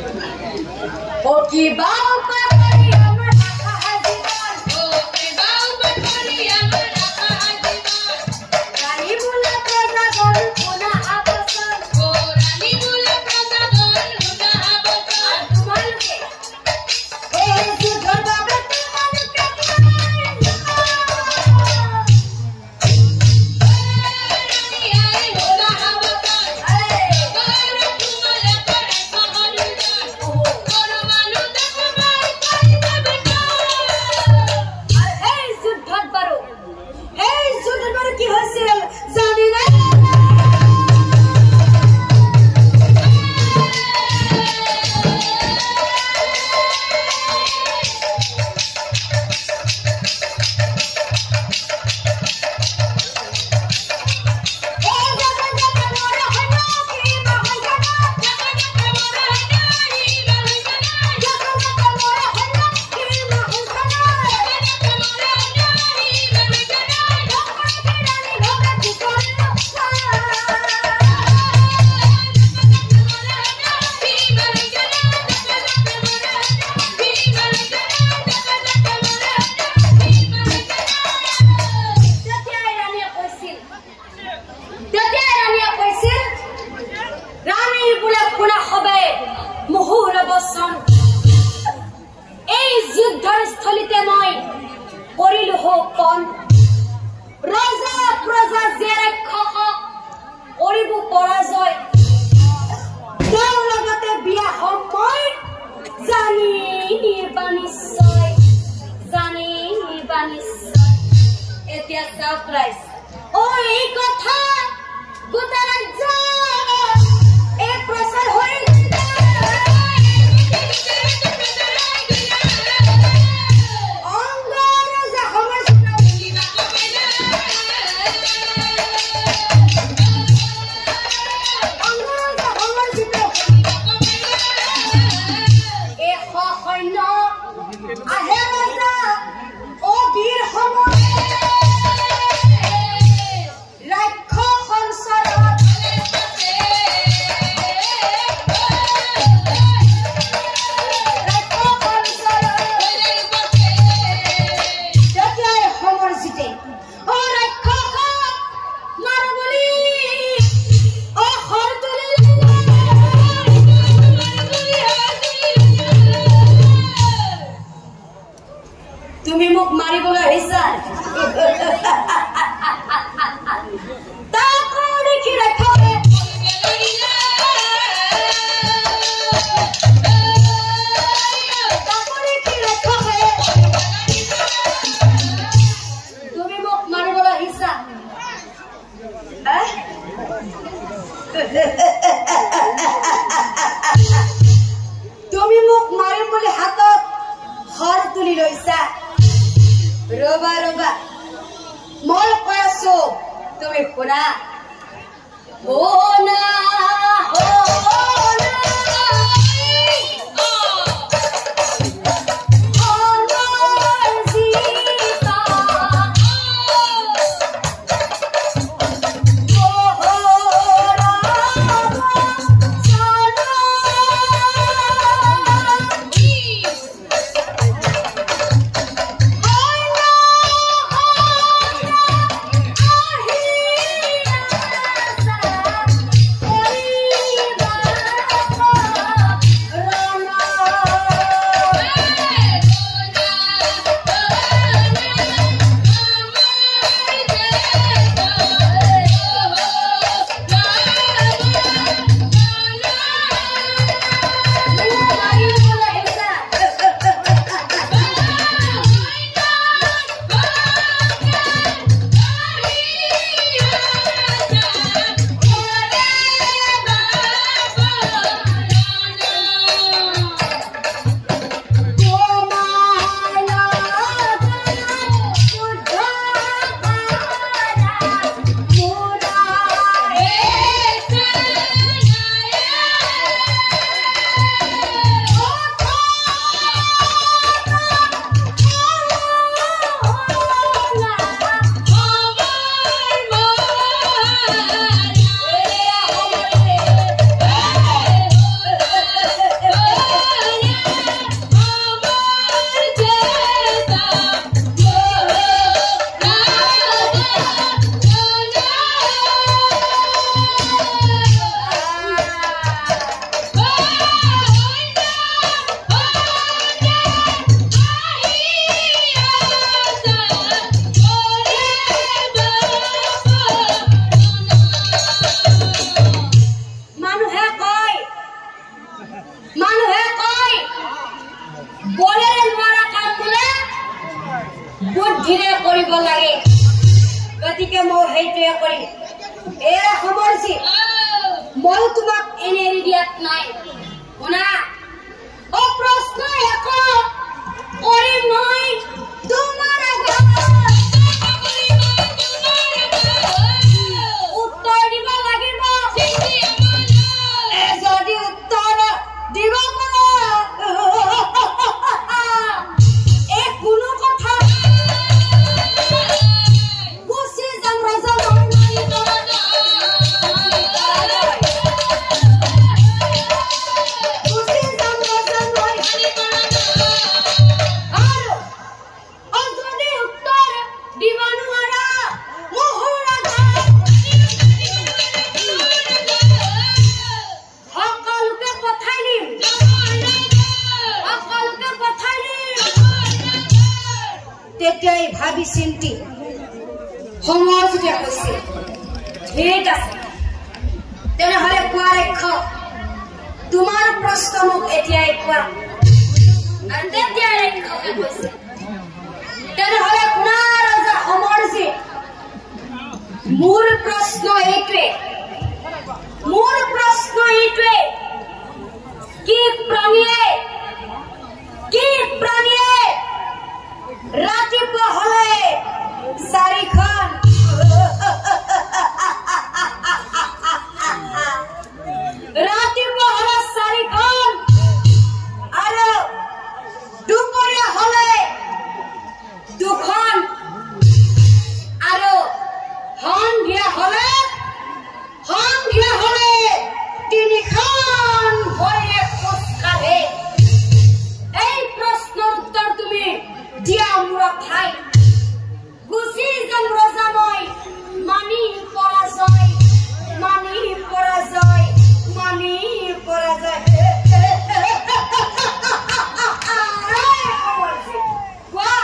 ओ की बाव पकड़ी अमर रखा है दीवार ओ की बाव पकड़ी अमर रखा है दीवार रानी बोला प्रजा गण पुना आपसन ओ रानी बोला प्रजा गण पुना आपसन तुम्हारे के ए सुधर बाबा तुम्हारे के ধীৰে কৰিব লাগে গতিকে মই সেইটোৱে কৰিম এ সমৰজি মই তোমাক এনে এৰি দিয়াত নাই শুনা ও প্ৰশ্ন এক কৰি মই তোমাৰ উত্তৰ দিব লাগিব যদি উত্তৰ দিব পাৰা এই কোনো কথা গুচি যাম ৰজা তেতিয়াই ভাবি চিন্তি সময় যেতিয়া কৈছে ঠিক আছে তেনেহলে কোৱাৰ লক্ষ্য তোমাৰ প্ৰশ্ন মোক এতিয়াই কোৱা আৰু তেতিয়াই লক্ষ্যকে কৈছে তেনেহলে শুনা ৰজা সমৰজী মোৰ প্ৰশ্ন এইটোৱে কি প্ৰাণীয়ে ৰাতিপুৱা হলে চাৰিখন আৰু দুপৰীয়া হলে দুখন আৰু সন্ধিয়া হলে তিনিখন ভৰিৰে খোজ কাঢ়ে এই প্ৰশ্নৰ উত্তৰ তুমি দিয়া মোৰ ঠাই গুচি যাম ৰজা মই মানি পৰাজয় কোৱা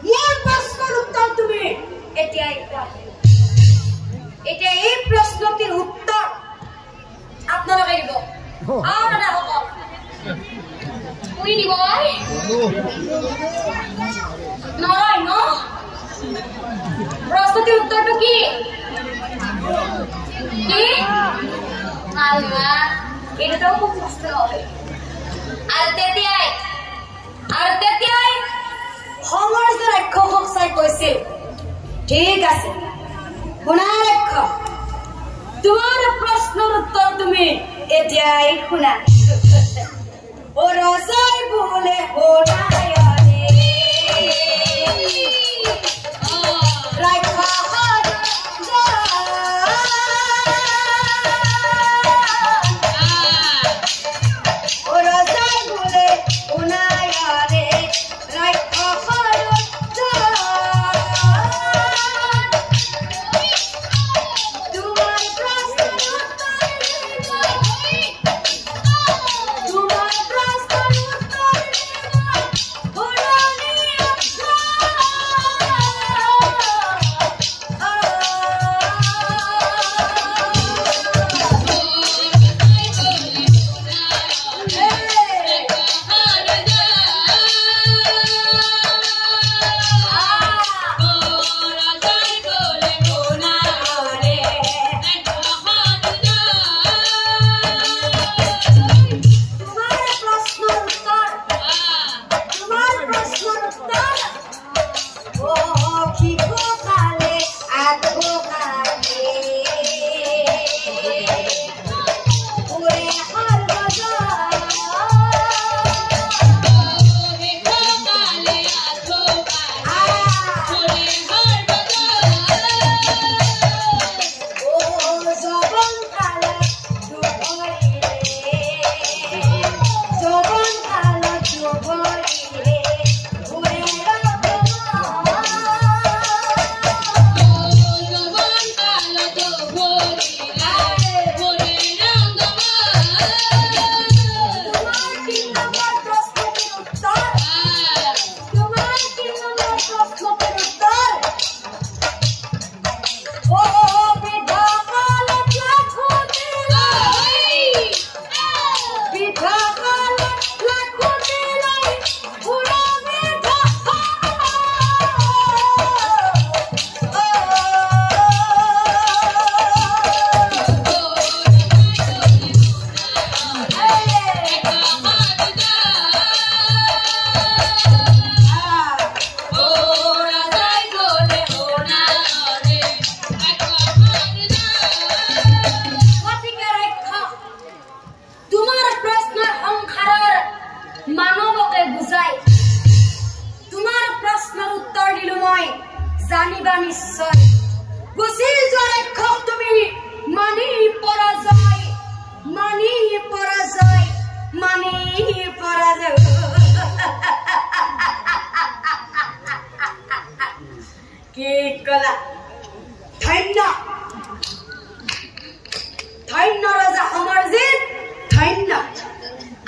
মোৰ প্ৰশ্নৰ উত্তৰ তুমি এতিয়াই কোৱা এতিয়া এই প্ৰশ্নটিৰ উত্তৰ আপোনালোকে দিব দাদা হ'ব দিব নহয় ন প্ৰশ্নটিৰ উত্তৰটো কি এইটোতো খুব কষ্ট হয় আৰু তেতিয়াই সমৰজ ৰাক্ষসক চাই কৈছিল ঠিক আছে শুনা ৰাক্ষস তোমাৰ প্ৰশ্নৰ উত্তৰ তুমি এতিয়াই শুনা ও ৰজাই বোলে শুনায় তোমাৰ প্ৰশ্ন উত্তৰ জানিবা নিশ্চয় গুচি যোৱাৰ এক্ষক তুমি মানি পৰাজয় মানি পৰাজয় মানি পৰাজয় কি কলা ধন্য ধন্য ৰজা সমৰজিৎ ধন্য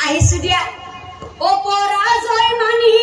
আহিছো দিয়া অপৰাজয় মানি